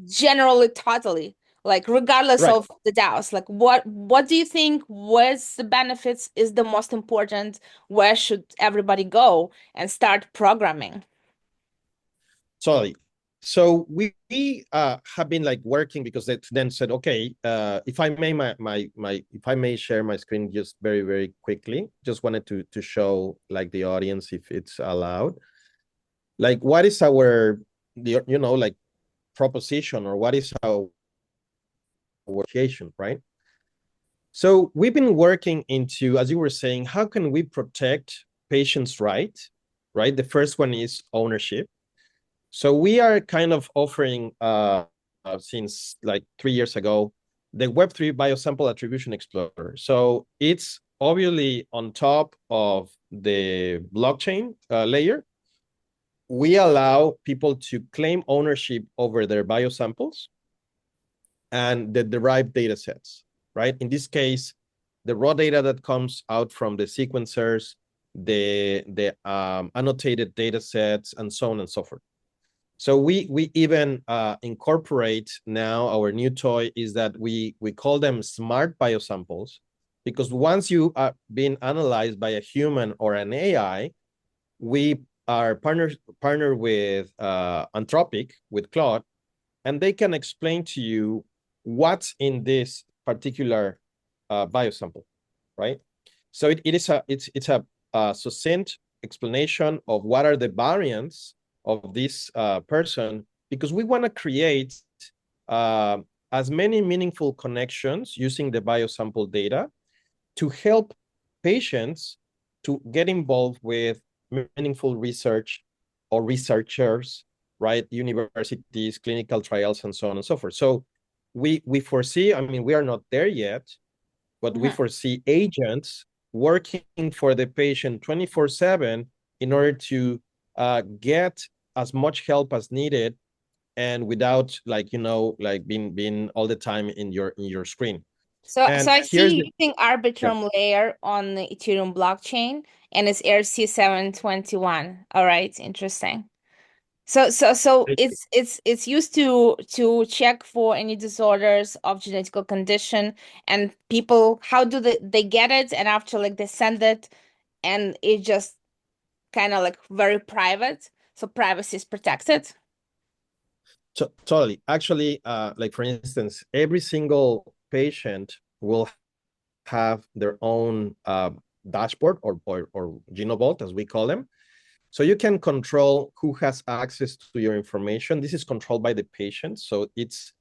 generally totally, like regardless right. of the DAOs, like what do you think, where's the benefits is the most important, where should everybody go and start programming? Totally. So we have been like working because they then said, okay, if I may if I may share my screen just very quickly, just wanted to show like the audience if it's allowed, like what is our like proposition or what is our workation, right? So we've been working into, as you were saying, how can we protect patients' rights, right? The first one is ownership. So we are kind of offering, since like 3 years ago, the Web3 Biosample Attribution Explorer. So it's obviously on top of the blockchain layer. We allow people to claim ownership over their biosamples and the derived data sets, right? In this case, the raw data that comes out from the sequencers, the annotated data sets, and so on and so forth. So we even incorporate now, our new toy is that we call them smart biosamples, because once you are being analyzed by a human or an AI, we are partner with Anthropic, with Claude, and they can explain to you what's in this particular biosample, right? So it's a succinct explanation of what are the variants of this person, because we want to create uh, as many meaningful connections using the biosample data to help patients to get involved with meaningful research or researchers, right? Universities, clinical trials, and so on and so forth. So we foresee, I mean, we are not there yet, but we foresee agents working for the patient 24/7 in order to get as much help as needed, and without like like being all the time in your screen. So And I here's see the you using Arbitrum layer on the Ethereum blockchain, and it's ERC-721. All right, interesting. So it's used to check for any disorders of genetical condition, and people, how do they get it, and after like they send it, and it just kind of like very private, so privacy is protected. Totally. Actually, like for instance, every single patient will have their own dashboard or Genovault, as we call them. So you can control who has access to your information. This is controlled by the patient. So it's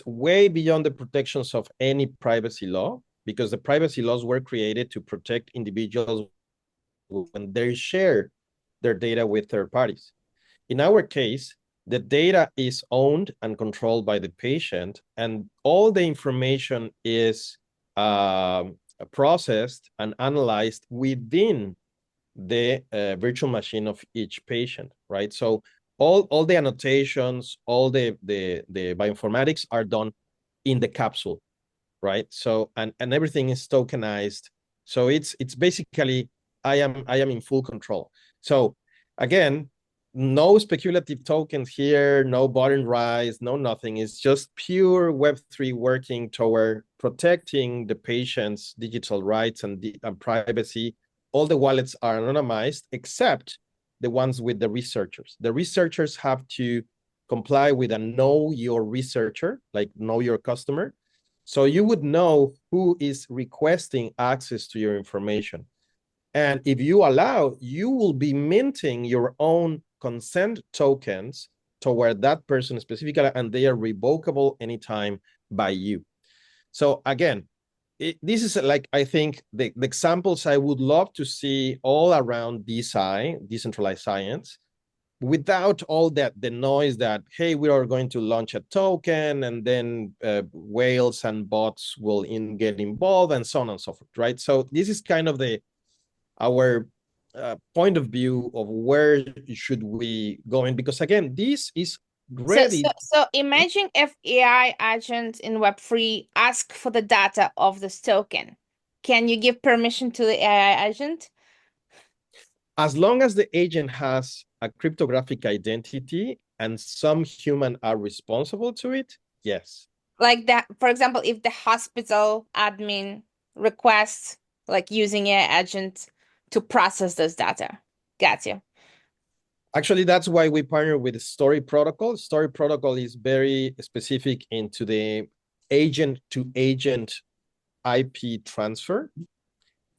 way beyond the protections of any privacy law, because the privacy laws were created to protect individuals when they share their data with third parties. In our case, the data is owned and controlled by the patient, and all the information is processed and analyzed within the virtual machine of each patient, right? So all the annotations, all the bioinformatics are done in the capsule, right? So and everything is tokenized. So it's basically I am in full control. So again, no speculative tokens here, no button rise, no nothing. It's just pure Web3 working toward protecting the patient's digital rights and privacy. All the wallets are anonymized except the ones with the researchers. The researchers have to comply with a know your researcher, like know your customer. So you would know who is requesting access to your information. And if you allow, you will be minting your own consent tokens toward that person specifically, and they are revocable anytime by you. So again, this is like, I think the examples I would love to see all around DeSci, decentralized science, without all that the noise that, hey, we are going to launch a token and then whales and bots will get involved and so on and so forth, right? So this is kind of our point of view of where should we go in, because again, this is ready. So imagine if AI agent in Web3 ask for the data of this token. Can you give permission to the AI agent? As long as the agent has a cryptographic identity and some human are responsible to it, yes. Like that, for example, if the hospital admin requests like using AI agent to process this data. Got you. Actually, that's why we partner with Story Protocol. Story Protocol is very specific into the agent to agent IP transfer.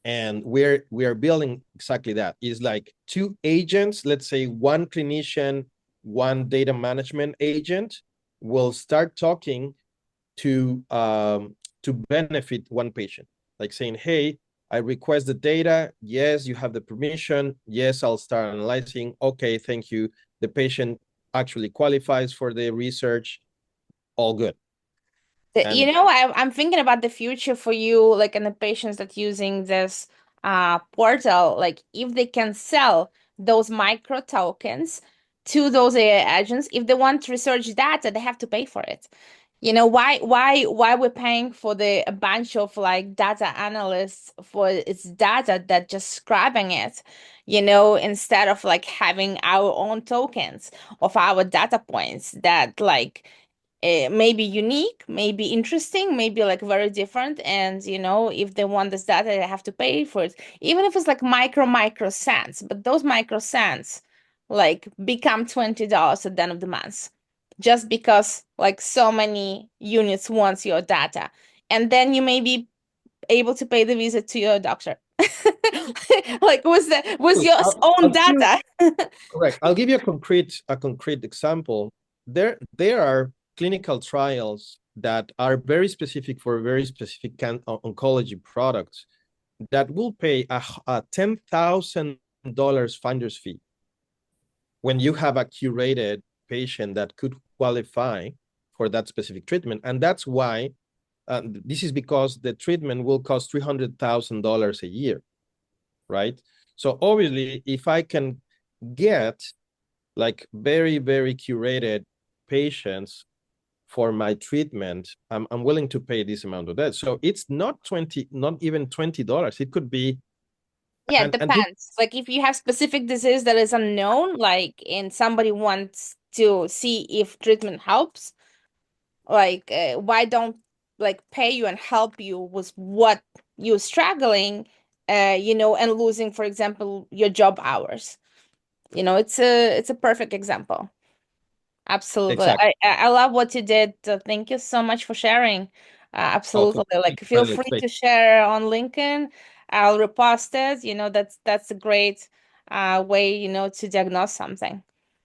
And we are building exactly that. It's like two agents, let's say one clinician, one data management agent will start talking to benefit one patient, like saying, hey, I request the data. Yes, you have the permission. Yes, I'll start analyzing. Okay, thank you. The patient actually qualifies for the research. All good. You And know, I'm thinking about the future for you, like, and the patients that using this portal, like if they can sell those micro tokens to those AI agents, if they want to research data, they have to pay for it. You know, why we're paying for a bunch of like data analysts for its data that just scrapping it, you know, instead of like having our own tokens of our data points that like may be unique, may be interesting, maybe like very different. And you know, if they want this data, they have to pay for it, even if it's like micro cents. But those micro cents like become $20 at the end of the month, just because like so many units wants your data, and then you may be able to pay the visit to your doctor, like with your own I'll give you, data. correct. I'll give you a concrete example. There are clinical trials that are very specific for very specific oncology products that will pay a $10,000 finder's fee when you have a curated patient that could qualify for that specific treatment. And that's why this is because the treatment will cost $300,000 a year, right? So obviously, if I can get like very, very curated patients for my treatment, I'm willing to pay this amount of that. So it's not even $20. It could be, Yeah, it and this, depends. Like if you have specific disease that is unknown, like and somebody wants to see if treatment helps, like why don't like pay you and help you with what you're struggling, you know, and losing, for example, your job hours. You know, it's a perfect example. Absolutely. exactly. I love what you did. Thank you so much for sharing. Oh, Absolutely. thank Like you for feel the free space. to share on LinkedIn. I'll repost it. You know, that's a great way, you know, to diagnose something.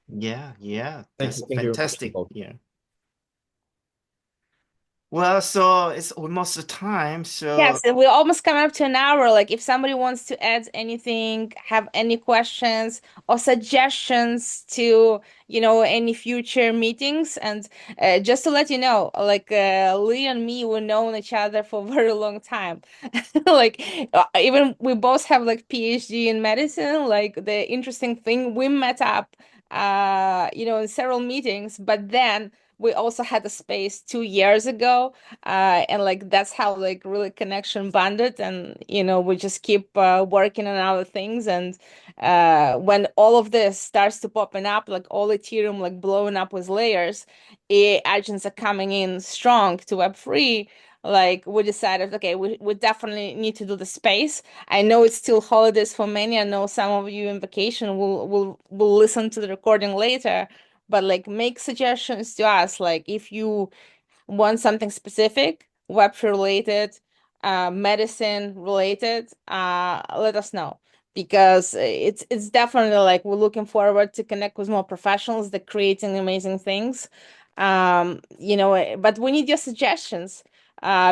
Yeah, yeah, Thank that's you. Thank you very much. fantastic. Yeah. Well, so it's almost the time. Yes, So and we're almost coming up to an hour. Like, if somebody wants to add anything, have any questions or suggestions to, you know, any future meetings, and just to let you know, like, Lee and me, we've known each other for a very long time. Like, even we both have like PhD in medicine. Like, the interesting thing, we met up, you know, in several meetings, but then we also had a space 2 years ago, and like that's how like really connection bonded, and you know we just keep working on other things. And when all of this starts to popping up, like all Ethereum like blowing up with layers, AI agents are coming in strong to Web3. Like we decided, okay, we definitely need to do the space. I know it's still holidays for many. I know some of you in vacation will listen to the recording later, but like make suggestions to us. Like if you want something specific, web related, medicine related, let us know, because it's definitely like we're looking forward to connect with more professionals that creating amazing things. You know, but we need your suggestions.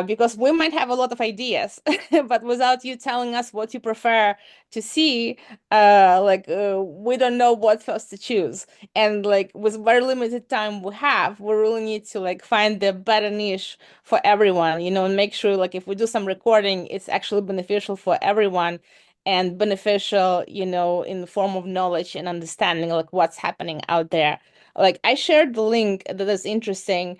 Because we might have a lot of ideas, but without you telling us what you prefer to see, we don't know what first to choose. And like with very limited time we have, we really need to like find the better niche for everyone, you know, and make sure like if we do some recording, it's actually beneficial for everyone, and beneficial, you know, in the form of knowledge and understanding like what's happening out there. Like I shared the link that is interesting,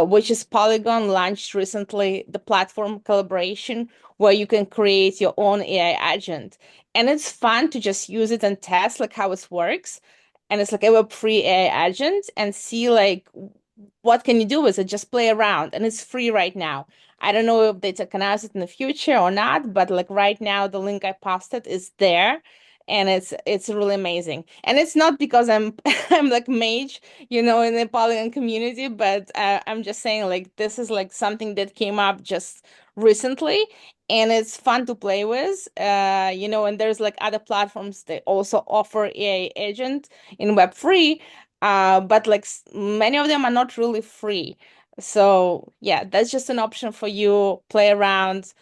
which is Polygon launched recently, the platform collaboration where you can create your own AI agent. And it's fun to just use it and test like how it works, and it's like a Web3 AI agent, and see like what can you do with it. Just play around, and it's free right now. I don't know if they tokenize it in the future or not, but like right now the link I posted is there. and it's really amazing. And it's not because I'm I'm like mage, in the Polygon community, but I'm just saying like this is like something that came up just recently, and it's fun to play with. And there's like other platforms that also offer AI agent in Web3, but like many of them are not really free. So yeah, that's just an option for you. Play around,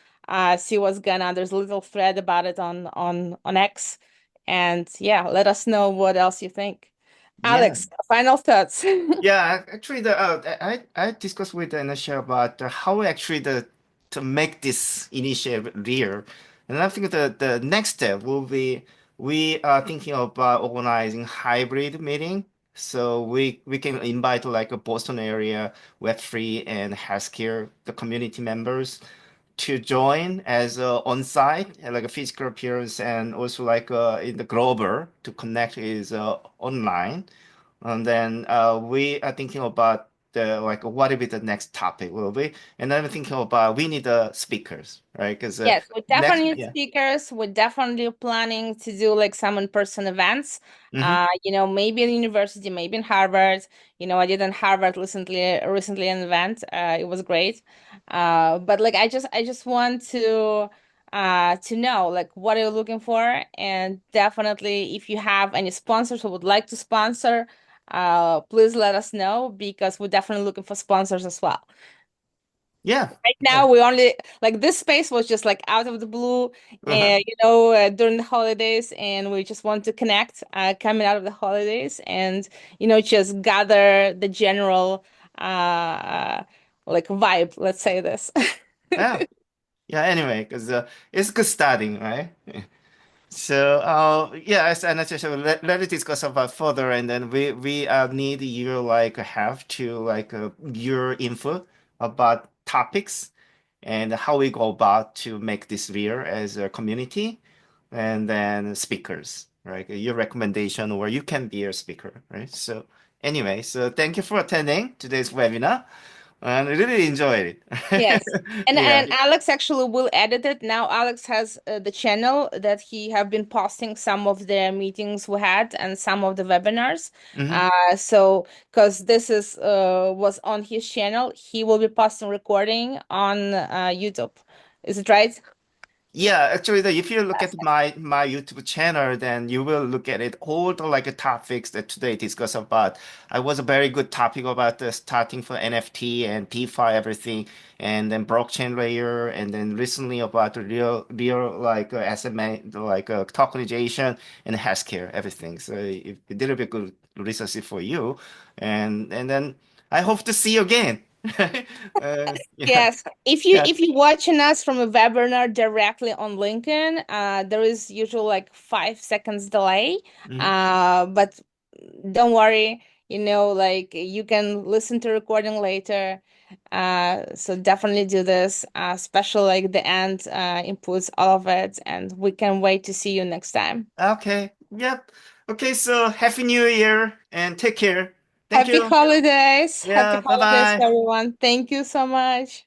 see what's going on. There's a little thread about it on X, and yeah, let us know what else you think. Yeah. Alex, final thoughts. Yeah, actually, I discussed with Anisha about how actually to make this initiative real, and I think the next step will be we are thinking about organizing hybrid meeting, so we can invite like a Boston area Web3 and healthcare the community members to join as on-site, like a physical appearance, and also like in the global to connect is online. And then we are thinking about the like what will be the next topic will be, and then we're thinking about we need the speakers, right? Because Yes, we next, definitely need yeah, speakers. We're definitely planning to do like some in-person events. hmm Maybe in university, maybe in Harvard. I did in Harvard recently an event. It was great. But like I just want to know like what are you looking for? And definitely if you have any sponsors who would like to sponsor, please let us know because we're definitely looking for sponsors as well. yeah, Right yeah, now, we only like this space was just like out of the blue, uh-huh. and during the holidays, and we just want to connect, coming out of the holidays, and just gather the general, like vibe. Let's say this. Yeah, yeah. Anyway, because it's good starting, right? So, yeah, as Anna said, so let's discuss about further, and then we need your like have to like your info about topics and how we go about to make this real as a community, and then speakers, right? Your recommendation, or you can be a speaker, right? So, anyway, so thank you for attending today's webinar, and I really enjoyed it. Yes. And Yeah. and Alex actually will edit it. Now Alex has the channel that he have been posting some of the meetings we had and some of the webinars. hmm So because this is was on his channel, he will be posting recording on YouTube. Is it right? Yeah, actually, if you look at my YouTube channel, then you will look at it all the like topics that today discuss about. I was a very good topic about the starting for NFT and DeFi everything, and then blockchain layer, and then recently about the real like asset man like tokenization and healthcare everything. So it did a bit good research for you, and then I hope to see you again. Yeah, Yes, if you yeah. if you're watching us from a webinar directly on LinkedIn, there is usually like 5 seconds delay. Mhm. But don't worry, like you can listen to recording later. So definitely do this, especially like the end inputs, all of it, and we can wait to see you next time. Okay. Yep. Okay, so Happy New Year and take care. Thank Happy you. holidays! Happy Yeah, holidays, bye-bye. everyone. Thank you so much.